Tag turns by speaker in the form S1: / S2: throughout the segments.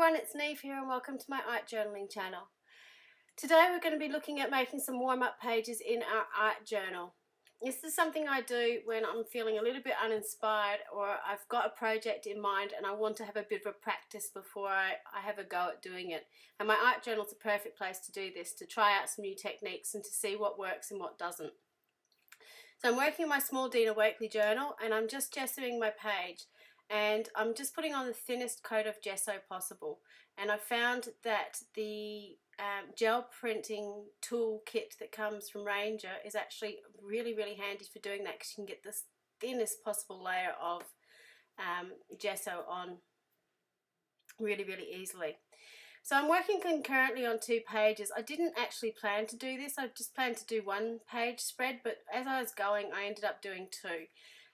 S1: everyone, it's Niamh here and welcome to my art journaling channel. Today we're going to be looking at making some warm-up pages in our art journal. This is something I do when I'm feeling a little bit uninspired or I've got a project in mind and I want to have a bit of a practice before I have a go at doing it. And my art journal is a perfect place to do this, to try out some new techniques and to see what works and what doesn't. So I'm working on my small Dina Wakley journal and I'm just gessoing my page. And I'm just putting on the thinnest coat of gesso possible, and I found that the gel printing tool kit that comes from Ranger is actually really handy for doing that, because you can get this thinnest possible layer of gesso on really easily. So I'm working concurrently on 2 pages. I didn't actually plan to do this, I just planned to do 1 page spread, but as I was going I ended up doing 2.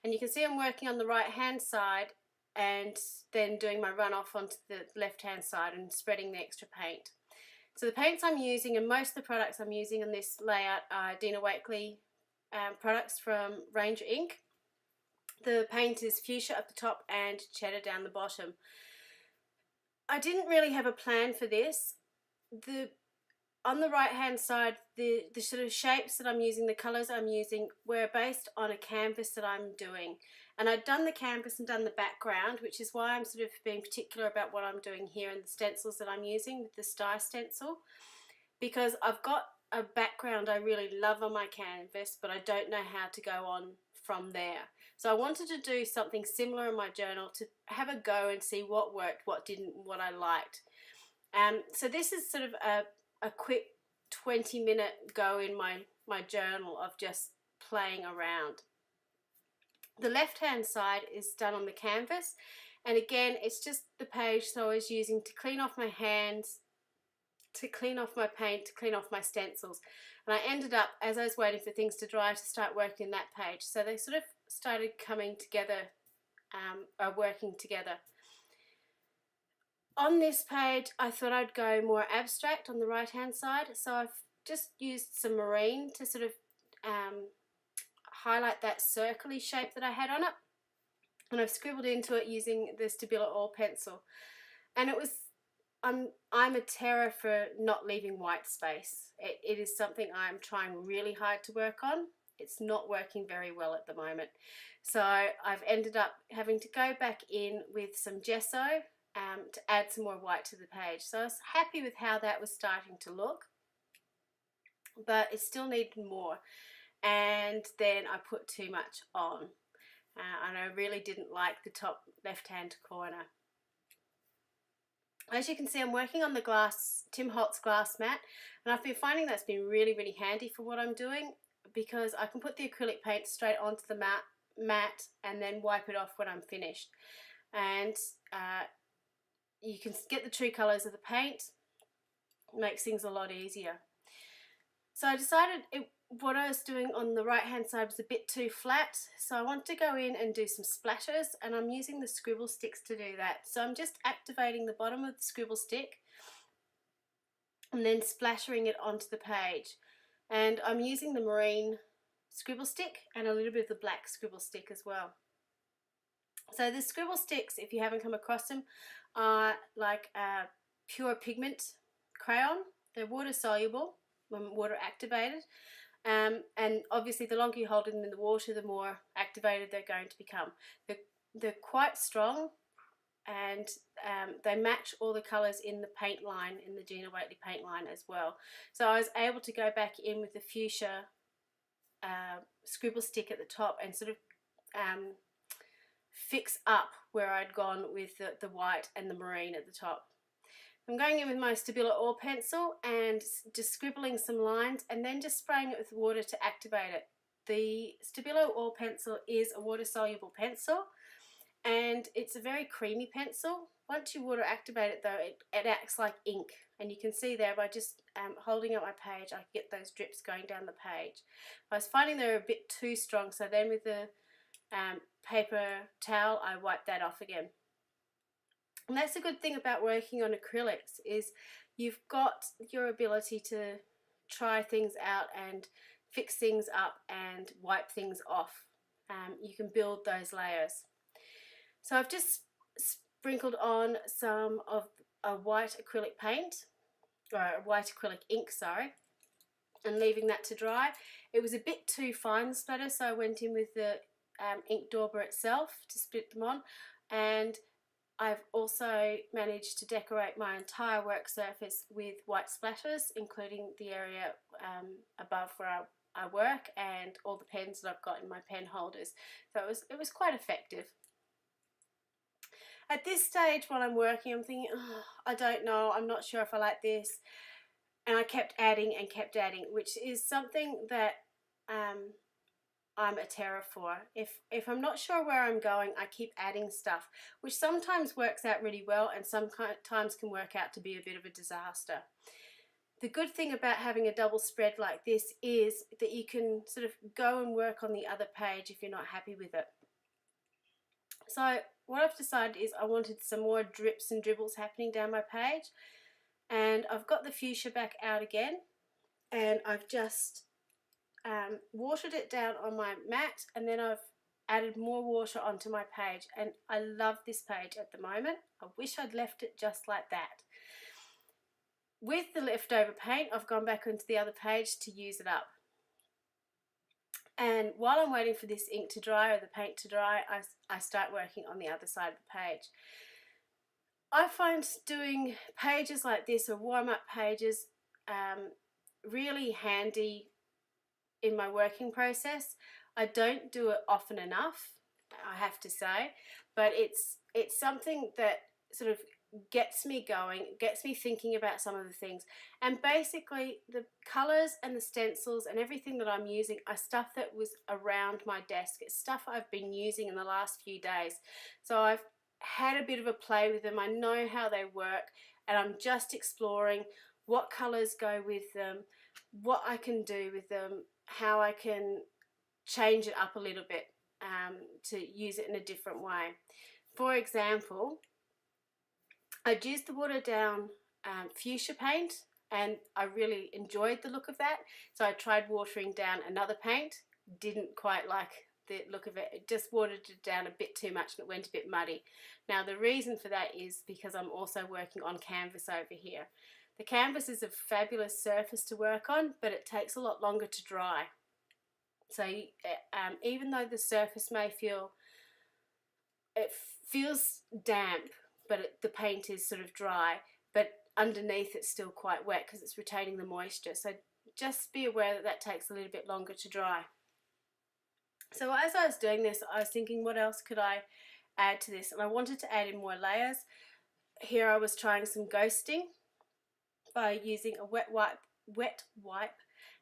S1: And you can see I'm working on the right hand side and then doing my runoff onto the left hand side and spreading the extra paint. So the paints I'm using, and most of the products I'm using in this layout, are Dina Wakley products from Ranger Ink. The paint is fuchsia up the top and cheddar down the bottom. I didn't really have a plan for this. On the right hand side, the sort of shapes that I'm using, the colours I'm using, were based on a canvas that I'm doing. And I'd done the canvas and done the background, which is why I'm sort of being particular about what I'm doing here and the stencils that I'm using with the star stencil. Because I've got a background I really love on my canvas, but I don't know how to go on from there. So I wanted to do something similar in my journal to have a go and see what worked, what didn't, what I liked. So this is sort of a quick 20-minute go in my journal of just playing around. The left hand side is done on the canvas, and again it's just the page so I was using to clean off my hands, to clean off my paint, to clean off my stencils. And I ended up, as I was waiting for things to dry, to start working that page. So they sort of started coming together, working together. On this page I thought I'd go more abstract on the right hand side, so I've just used some marine to sort of highlight that circly shape that I had on it, and I've scribbled into it using the Stabilo oil pencil. And it was, I'm a terror for not leaving white space. It is something I'm trying really hard to work on. It's not working very well at the moment, so I've ended up having to go back in with some gesso to add some more white to the page. So I was happy with how that was starting to look, but it still needed more. And then I put too much on, and I really didn't like the top left hand corner. As you can see, I'm working on the Tim Holtz glass mat, and I've been finding that's been really handy for what I'm doing, because I can put the acrylic paint straight onto the mat and then wipe it off when I'm finished. And you can get the true colours of the paint. It makes things a lot easier. So I decided what I was doing on the right hand side was a bit too flat, so I want to go in and do some splatters, and I'm using the scribble sticks to do that. So I'm just activating the bottom of the scribble stick and then splattering it onto the page. And I'm using the marine scribble stick and a little bit of the black scribble stick as well. So the scribble sticks, if you haven't come across them, are like a pure pigment crayon. They're water soluble when water activated, and obviously the longer you hold them in the water, the more activated they're going to become. They're quite strong, and they match all the colours in the paint line, in the Dina Wakley paint line as well. So I was able to go back in with the fuchsia scribble stick at the top and sort of fix up where I'd gone with the white and the marine at the top. I'm going in with my Stabilo oil pencil and just scribbling some lines and then just spraying it with water to activate it. The Stabilo oil pencil is a water soluble pencil, and it's a very creamy pencil. Once you water activate it though, it acts like ink, and you can see there by just holding up my page I get those drips going down the page. I was finding they were a bit too strong, so then with the paper towel I wiped that off again. And that's a good thing about working on acrylics, is you've got your ability to try things out and fix things up and wipe things off. You can build those layers. So I've just sprinkled on some of a white acrylic paint, or a white acrylic ink, sorry, and leaving that to dry. It was a bit too fine, the splatter, so I went in with the ink dauber itself to split them on. And I've also managed to decorate my entire work surface with white splatters, including the area above where I work, and all the pens that I've got in my pen holders. So it was quite effective. At this stage while I'm working, I'm thinking, oh, I don't know, I'm not sure if I like this. And I kept adding and kept adding, which is something that I'm a terror for. If I'm not sure where I'm going, I keep adding stuff, which sometimes works out really well and sometimes can work out to be a bit of a disaster. The good thing about having a double spread like this is that you can sort of go and work on the other page if you're not happy with it. So what I've decided is I wanted some more drips and dribbles happening down my page, and I've got the fuchsia back out again, and I've just watered it down on my mat, and then I've added more water onto my page, and I love this page at the moment. I wish I'd left it just like that. With the leftover paint, I've gone back onto the other page to use it up. And while I'm waiting for this ink to dry, or the paint to dry, I start working on the other side of the page. I find doing pages like this, or warm-up pages, really handy in my working process. I don't do it often enough, I have to say, but it's something that sort of gets me going, gets me thinking about some of the things. And basically the colours and the stencils and everything that I'm using are stuff that was around my desk. It's stuff I've been using in the last few days. So I've had a bit of a play with them. I know how they work, and I'm just exploring what colours go with them, what I can do with them, how I can change it up a little bit to use it in a different way. For example, I'd used the watered down fuchsia paint, and I really enjoyed the look of that, so I tried watering down another paint. Didn't quite like the look of it. It just watered it down a bit too much and it went a bit muddy. Now the reason for that is because I'm also working on canvas over here. The canvas is a fabulous surface to work on, but it takes a lot longer to dry. So even though the surface may feel damp, but the paint is sort of dry, but underneath it's still quite wet because it's retaining the moisture. So just be aware that that takes a little bit longer to dry. So as I was doing this, I was thinking, what else could I add to this? And I wanted to add in more layers. Here I was trying some ghosting by using a wet wipe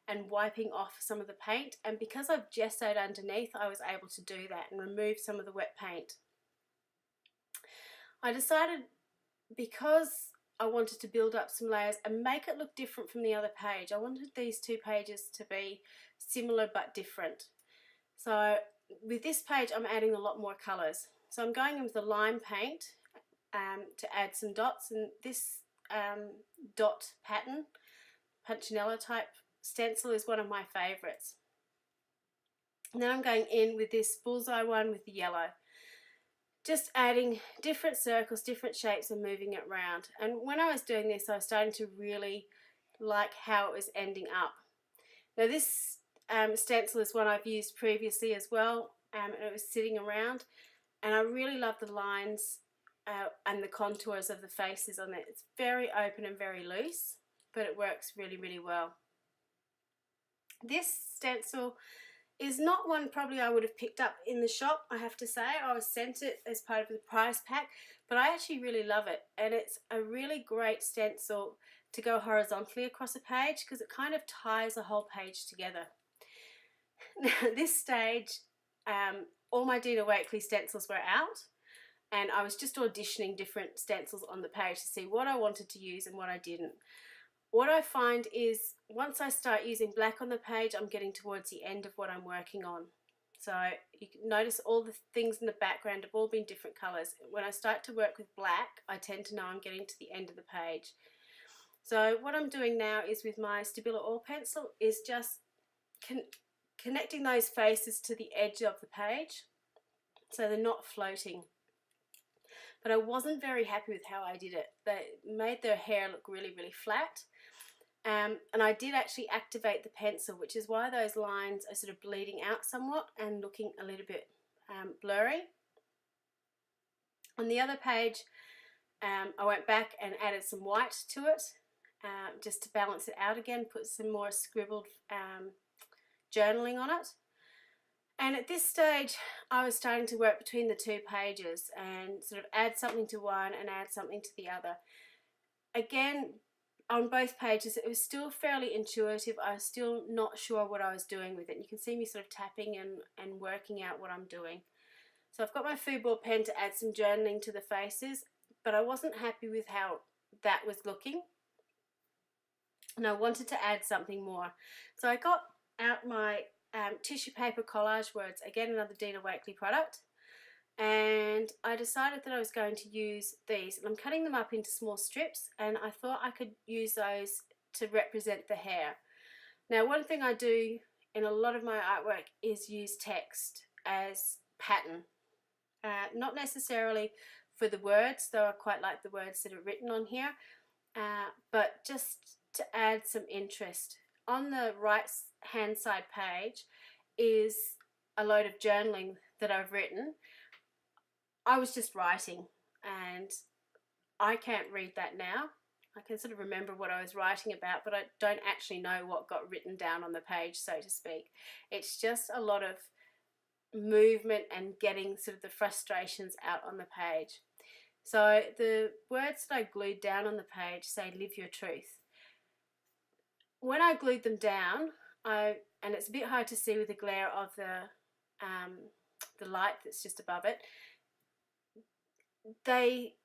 S1: and wiping off some of the paint. And because I've gessoed underneath, I was able to do that and remove some of the wet paint. I decided, because I wanted to build up some layers and make it look different from the other page, I wanted these two pages to be similar but different. So with this page, I'm adding a lot more colours. So I'm going in with the lime paint to add some dots, and this dot pattern, punchinella type stencil, is one of my favourites. And then I'm going in with this bullseye one with the yellow. Just adding different circles, different shapes, and moving it around. And when I was doing this, I was starting to really like how it was ending up. Now this stencil is one I've used previously as well, and it was sitting around, and I really love the lines and the contours of the faces on it. It's very open and very loose, but it works really, really well. This stencil is not one probably I would have picked up in the shop, I have to say. I was sent it as part of the prize pack, but I actually really love it, and it's a really great stencil to go horizontally across a page because it kind of ties the whole page together. Now at this stage, all my Dina Wakley stencils were out, and I was just auditioning different stencils on the page to see what I wanted to use and what I didn't. What I find is once I start using black on the page, I'm getting towards the end of what I'm working on. So you can notice all the things in the background have all been different colours. When I start to work with black, I tend to know I'm getting to the end of the page. So what I'm doing now is with my Stabilo oil pencil is just connecting those faces to the edge of the page so they're not floating. but I wasn't very happy with how I did it. They made their hair look really, really flat. And I did actually activate the pencil, which is why those lines are sort of bleeding out somewhat and looking a little bit blurry. On the other page, I went back and added some white to it, just to balance it out again, put some more scribbled journaling on it. And at this stage, I was starting to work between the two pages and sort of add something to one and add something to the other. Again, on both pages, it was still fairly intuitive. I was still not sure what I was doing with it. You can see me sort of tapping and working out what I'm doing. So I've got my foosball pen to add some journaling to the faces, but I wasn't happy with how that was looking. And I wanted to add something more. So I got out my tissue paper collage words, again another Dina Wakley product, and I decided that I was going to use these, and I'm cutting them up into small strips, and I thought I could use those to represent the hair. Now, one thing I do in a lot of my artwork is use text as pattern, not necessarily for the words, though I quite like the words that are written on here, but just to add some interest. On the right hand side page is a load of journaling that I've written. I was just writing, and I can't read that now. I can sort of remember what I was writing about, but I don't actually know what got written down on the page, so to speak. It's just a lot of movement and getting sort of the frustrations out on the page. So the words that I glued down on the page say "live your truth." When I glued them down, and it's a bit hard to see with the glare of the light that's just above it, they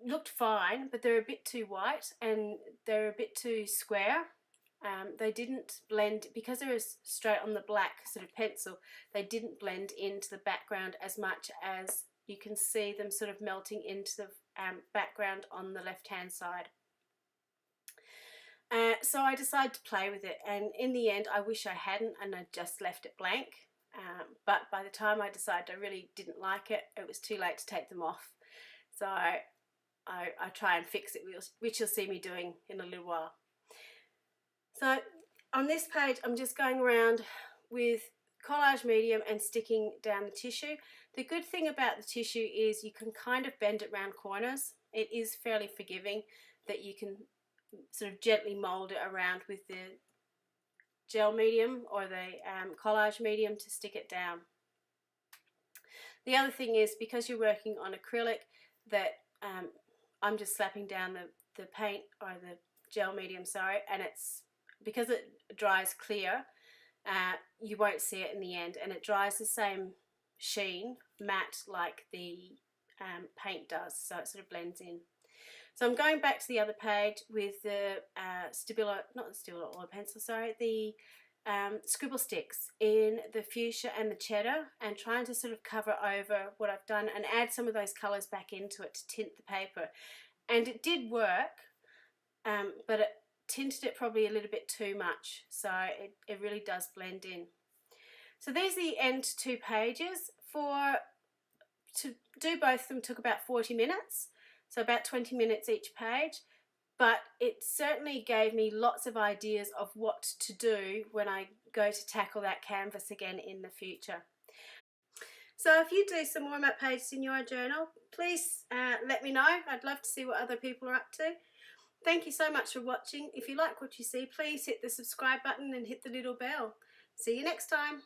S1: looked fine, but they're a bit too white and they're a bit too square. They didn't blend, because they were straight on the black sort of pencil, they didn't blend into the background as much as you can see them sort of melting into the background on the left hand side. So I decided to play with it, and in the end I wish I hadn't and I just left it blank, but by the time I decided I really didn't like it, it was too late to take them off. So I try and fix it, which you'll see me doing in a little while. So on this page I'm just going around with collage medium and sticking down the tissue. The good thing about the tissue is you can kind of bend it round corners. It is fairly forgiving, that you can sort of gently mould it around with the gel medium or the collage medium to stick it down. The other thing is, because you're working on acrylic, that I'm just slapping down the paint, or the gel medium, sorry, and it's because it dries clear, you won't see it in the end, and it dries the same sheen, matte, like the paint does, so it sort of blends in. So I'm going back to the other page with the oil pencil, sorry, the scribble sticks in the fuchsia and the cheddar, and trying to sort of cover over what I've done and add some of those colours back into it to tint the paper. And it did work, but it tinted it probably a little bit too much, so it really does blend in. So these are the end two pages. To do both of them took about 40 minutes. So about 20 minutes each page, but it certainly gave me lots of ideas of what to do when I go to tackle that canvas again in the future. So if you do some warm-up pages in your journal, please let me know. I'd love to see what other people are up to. Thank you so much for watching. If you like what you see, please hit the subscribe button and hit the little bell. See you next time.